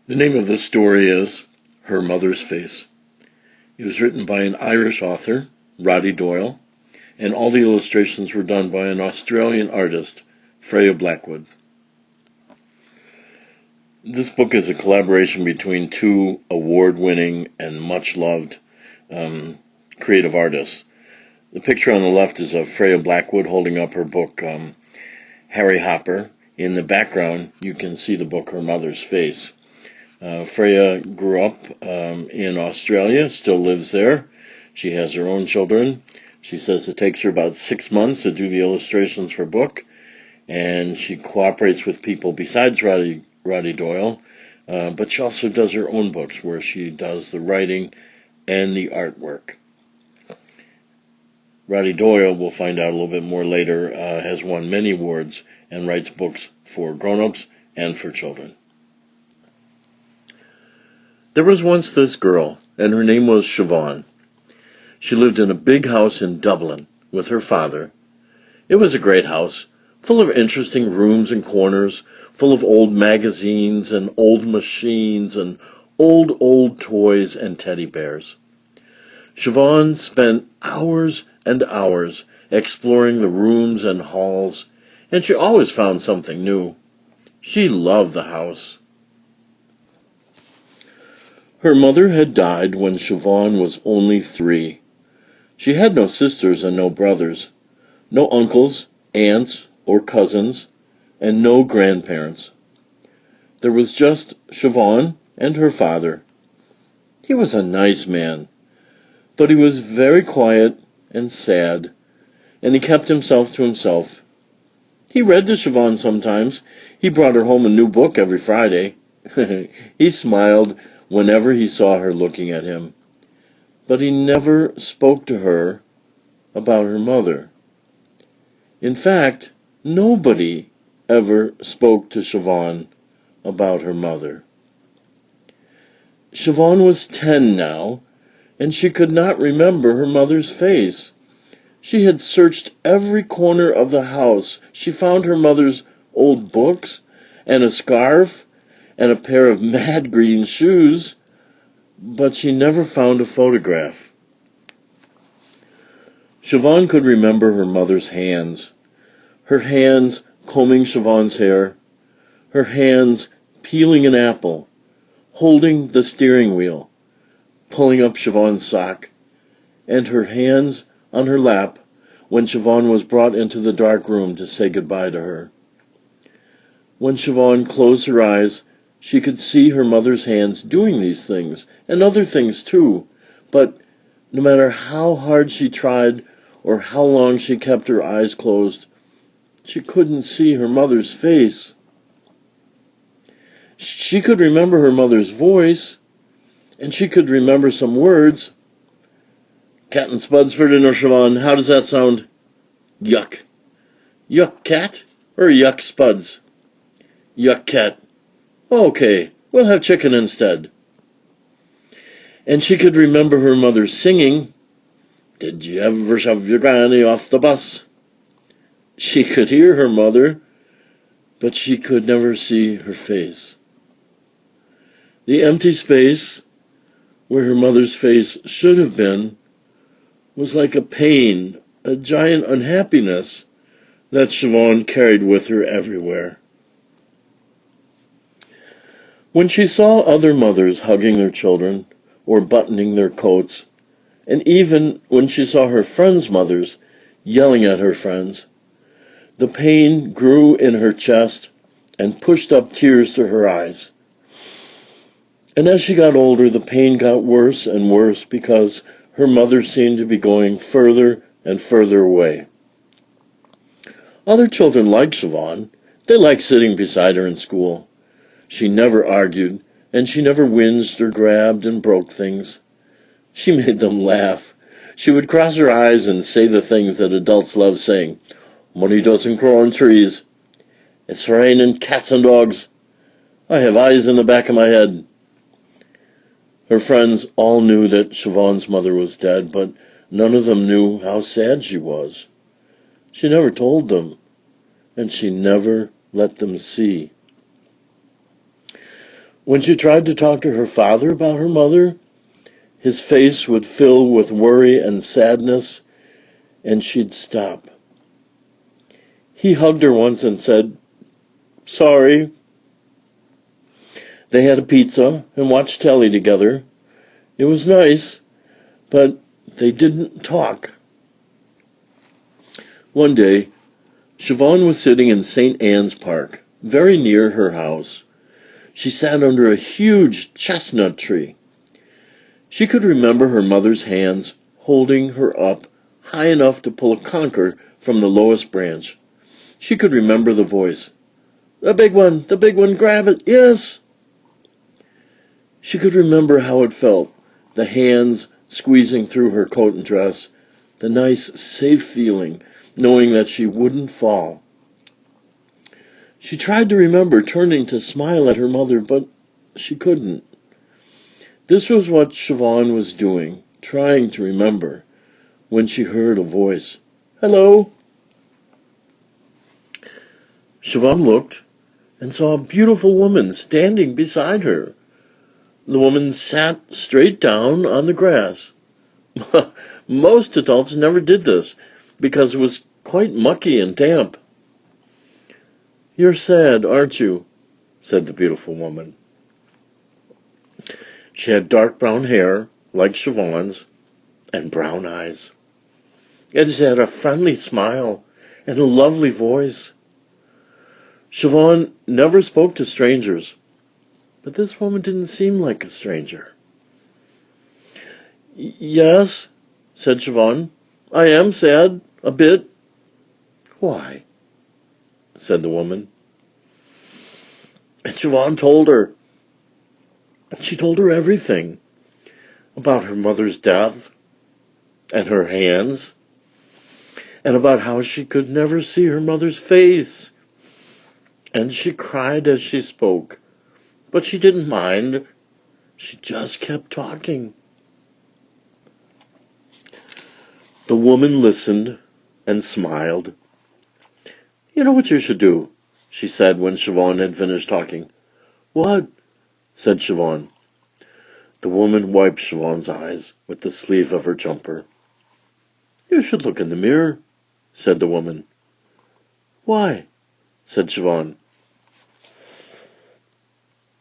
The name of the story is Her Mother's Face. It was written by an Irish author, Roddy Doyle, and all the illustrations were done by an Australian artist, Freya Blackwood. This book is a collaboration between two award-winning and much-loved creative artists. The picture on the left is of Freya Blackwood holding up her book, Harry Hopper. In the background, you can see the book Her Mother's Face. Freya grew up in Australia, still lives there. She has her own children. She says it takes her about 6 months to do the illustrations for a book, and she cooperates with people besides Roddy Doyle, but she also does her own books where she does the writing and the artwork. Roddy Doyle, we'll find out a little bit more later, has won many awards and writes books for grown-ups and for children. There was once this girl, and her name was Siobhan. She lived in a big house in Dublin with her father. It was a great house, full of interesting rooms and corners, full of old magazines and old machines and old toys and teddy bears. Siobhan spent hours and hours exploring the rooms and halls, and she always found something new. She loved the house. Her mother had died when Siobhan was only 3. She had no sisters and no brothers, no uncles, aunts, or cousins, and no grandparents. There was just Siobhan and her father. He was a nice man, but he was very quiet and sad, and he kept himself to himself. He read to Siobhan sometimes. He brought her home a new book every Friday. He smiled whenever he saw her looking at him, but he never spoke to her about her mother. In fact, nobody ever spoke to Siobhan about her mother. Siobhan was 10 now, and she could not remember her mother's face. She had searched every corner of the house. She found her mother's old books, and a scarf, and a pair of mad green shoes, but she never found a photograph. Siobhan could remember her mother's hands, her hands combing Siobhan's hair, her hands peeling an apple, holding the steering wheel, pulling up Siobhan's sock, and her hands on her lap when Siobhan was brought into the dark room to say goodbye to her. When Siobhan closed her eyes, she could see her mother's hands doing these things, and other things too, but no matter how hard she tried or how long she kept her eyes closed, she couldn't see her mother's face. She could remember her mother's voice, and she could remember some words. Cat and spuds for dinner, Siobhan. How does that sound? Yuck. Yuck cat or yuck spuds? Yuck cat. Okay, we'll have chicken instead. And she could remember her mother singing, Did you ever shove your granny off the bus? She could hear her mother, but she could never see her face. The empty space where her mother's face should have been was like a pain, a giant unhappiness that Siobhan carried with her everywhere. When she saw other mothers hugging their children or buttoning their coats, and even when she saw her friends' mothers yelling at her friends, the pain grew in her chest and pushed up tears to her eyes. And as she got older, the pain got worse and worse because her mother seemed to be going further and further away. Other children liked Siobhan. They liked sitting beside her in school. She never argued, and she never whinged or grabbed and broke things. She made them laugh. She would cross her eyes and say the things that adults love saying. Money doesn't grow on trees. It's raining cats and dogs. I have eyes in the back of my head. Her friends all knew that Siobhan's mother was dead, but none of them knew how sad she was. She never told them, and she never let them see. When she tried to talk to her father about her mother, his face would fill with worry and sadness, and she'd stop. He hugged her once and said, "Sorry." They had a pizza and watched telly together. It was nice, but they didn't talk. One day, Siobhan was sitting in St. Anne's Park, very near her house. She sat under a huge chestnut tree. She could remember her mother's hands holding her up high enough to pull a conker from the lowest branch. She could remember the voice. The big one, grab it, yes!" She could remember how it felt, the hands squeezing through her coat and dress, the nice, safe feeling, knowing that she wouldn't fall. She tried to remember turning to smile at her mother, but she couldn't. This was what Siobhan was doing, trying to remember, when she heard a voice. "Hello." Siobhan looked and saw a beautiful woman standing beside her. The woman sat straight down on the grass. Most adults never did this, because it was quite mucky and damp. "You're sad, aren't you?" said the beautiful woman. She had dark brown hair, like Siobhan's, and brown eyes. And she had a friendly smile and a lovely voice. Siobhan never spoke to strangers, but this woman didn't seem like a stranger. "Yes," said Siobhan, "I am sad, a bit." "Why?" said the woman. And Siobhan told her. She told her everything about her mother's death, and her hands, and about how she could never see her mother's face. And she cried as she spoke, but she didn't mind. She just kept talking. The woman listened and smiled. "You know what you should do," she said when Siobhan had finished talking. "What?" said Siobhan. The woman wiped Siobhan's eyes with the sleeve of her jumper. "You should look in the mirror," said the woman. "Why?" said Siobhan.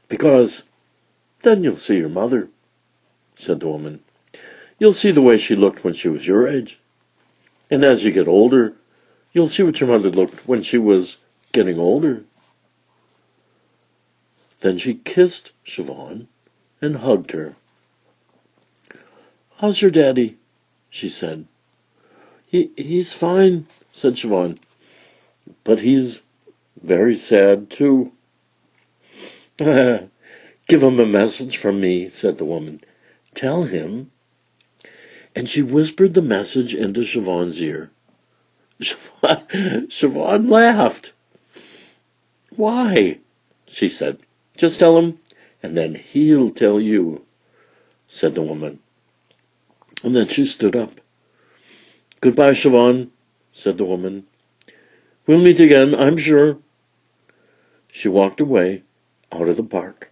"Because then you'll see your mother," said the woman. "You'll see the way she looked when she was your age. And as you get older, you'll see what your mother looked when she was getting older." Then she kissed Siobhan and hugged her. "How's your daddy?" she said. He's fine," said Siobhan. "But he's very sad, too." "Give him a message from me," said the woman. "Tell him." And she whispered the message into Siobhan's ear. Siobhan laughed. "Why?" she said. "Just tell him, and then he'll tell you," said the woman. And then she stood up. "Goodbye, Siobhan," said the woman. "We'll meet again, I'm sure." She walked away out of the park.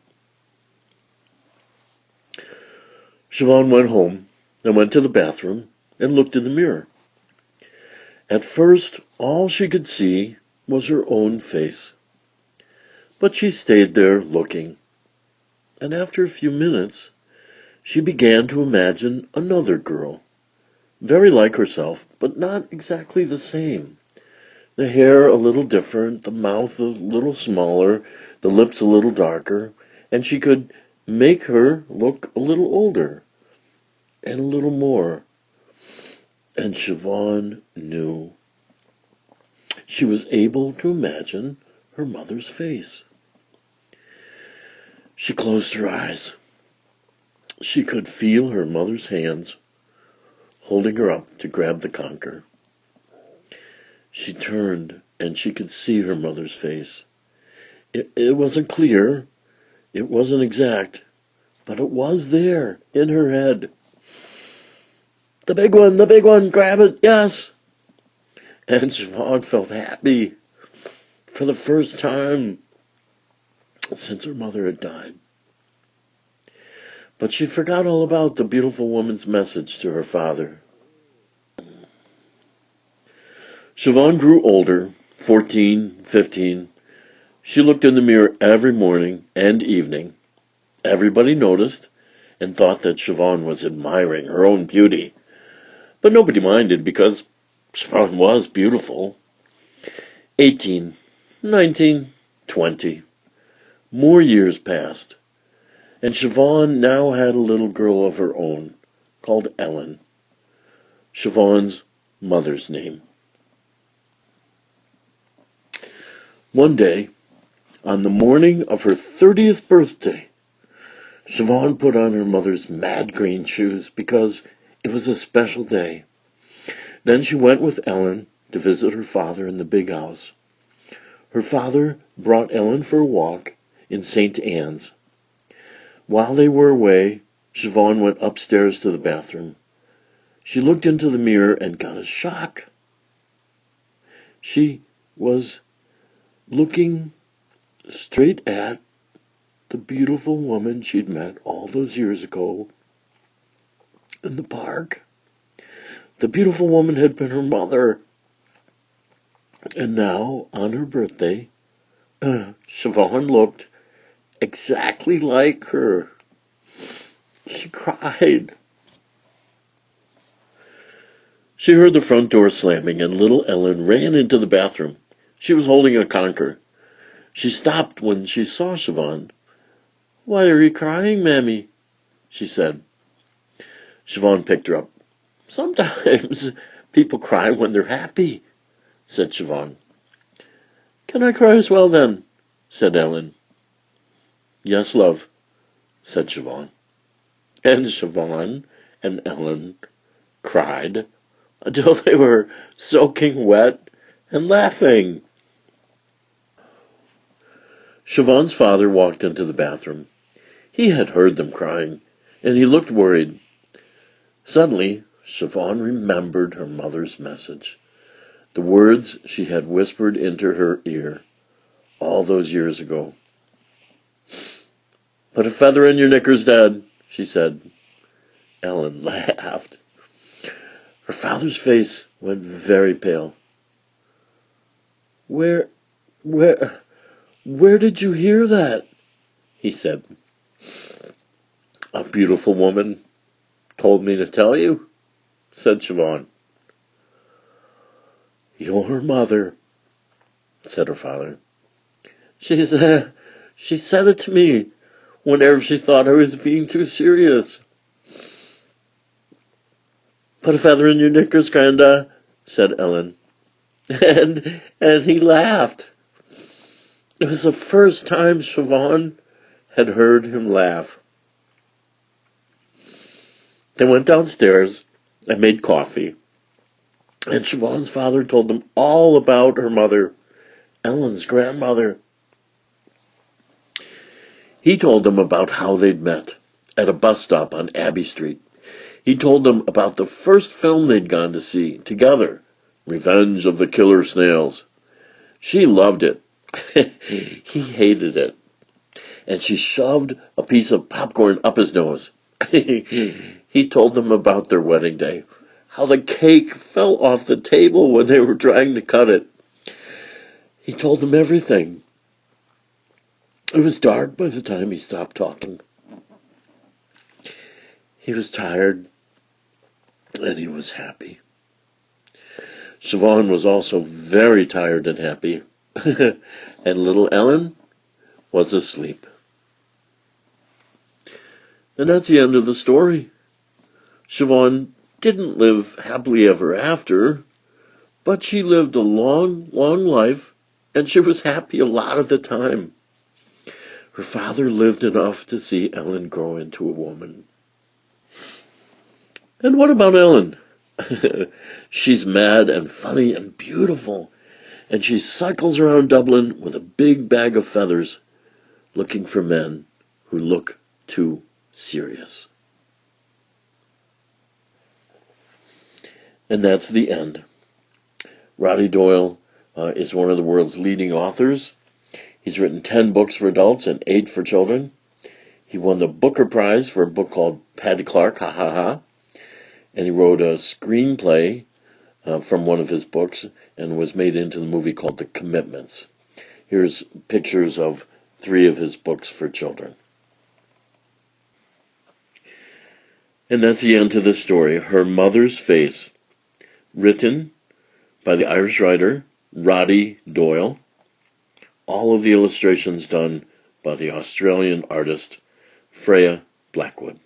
Siobhan went home and went to the bathroom and looked in the mirror. At first, all she could see was her own face. But she stayed there looking, and after a few minutes, she began to imagine another girl, very like herself, but not exactly the same. The hair a little different, the mouth a little smaller, the lips a little darker, and she could make her look a little older, and a little more. And Siobhan knew. She was able to imagine her mother's face. She closed her eyes. She could feel her mother's hands holding her up to grab the conker. She turned, and she could see her mother's face. It wasn't clear, it wasn't exact, but it was there, in her head. The big one, grab it, yes!" And Siobhan felt happy for the first time since her mother had died. But she forgot all about the beautiful woman's message to her father. Siobhan grew older, 14, 15. She looked in the mirror every morning and evening. Everybody noticed and thought that Siobhan was admiring her own beauty. But nobody minded because Siobhan was beautiful. 18, 19, 20. More years passed, and Siobhan now had a little girl of her own called Ellen, Siobhan's mother's name. One day, on the morning of her 30th birthday, Siobhan put on her mother's mad green shoes because it was a special day. Then she went with Ellen to visit her father in the big house. Her father brought Ellen for a walk in St. Anne's. While they were away, Siobhan went upstairs to the bathroom. She looked into the mirror and got a shock. She was looking straight at the beautiful woman she'd met all those years ago in the park. The beautiful woman had been her mother. And now, on her birthday, Siobhan looked exactly like her. She cried. She heard the front door slamming, and little Ellen ran into the bathroom. She was holding a conker. She stopped when she saw Siobhan. "Why are you crying, Mammy?" she said. Siobhan picked her up. "Sometimes people cry when they're happy," said Siobhan. "Can I cry as well, then?" said Ellen. "Yes, love," said Siobhan. And Siobhan and Ellen cried until they were soaking wet and laughing. Siobhan's father walked into the bathroom. He had heard them crying, and he looked worried. Suddenly, Siobhan remembered her mother's message, the words she had whispered into her ear all those years ago. "Put a feather in your knickers, Dad," she said. Ellen laughed. Her father's face went very pale. Where did you hear that?" he said. "A beautiful woman told me to tell you," said Siobhan. "Your mother," said her father. She said it to me whenever she thought I was being too serious." "Put a feather in your knickers, Granda," said Ellen. And he laughed. It was the first time Siobhan had heard him laugh. They went downstairs and made coffee, and Siobhan's father told them all about her mother, Ellen's grandmother. He told them about how they'd met at a bus stop on Abbey Street. He told them about the first film they'd gone to see together, Revenge of the Killer Snails. She loved it. He hated it. And she shoved a piece of popcorn up his nose. He told them about their wedding day, how the cake fell off the table when they were trying to cut it. He told them everything. It was dark by the time he stopped talking. He was tired, and he was happy. Siobhan was also very tired and happy, and little Ellen was asleep. And that's the end of the story. Siobhan didn't live happily ever after, but she lived a long, long life, and she was happy a lot of the time. Her father lived enough to see Ellen grow into a woman. And what about Ellen? She's mad and funny and beautiful, and she cycles around Dublin with a big bag of feathers, looking for men who look too serious. And that's the end. Roddy Doyle is one of the world's leading authors. He's written 10 books for adults and 8 for children. He won the Booker Prize for a book called Paddy Clark, Ha Ha Ha. And he wrote a screenplay from one of his books and was made into the movie called The Commitments. Here's pictures of 3 of his books for children. And that's the end to the story, Her Mother's Face, written by the Irish writer Roddy Doyle. All of the illustrations done by the Australian artist Freya Blackwood.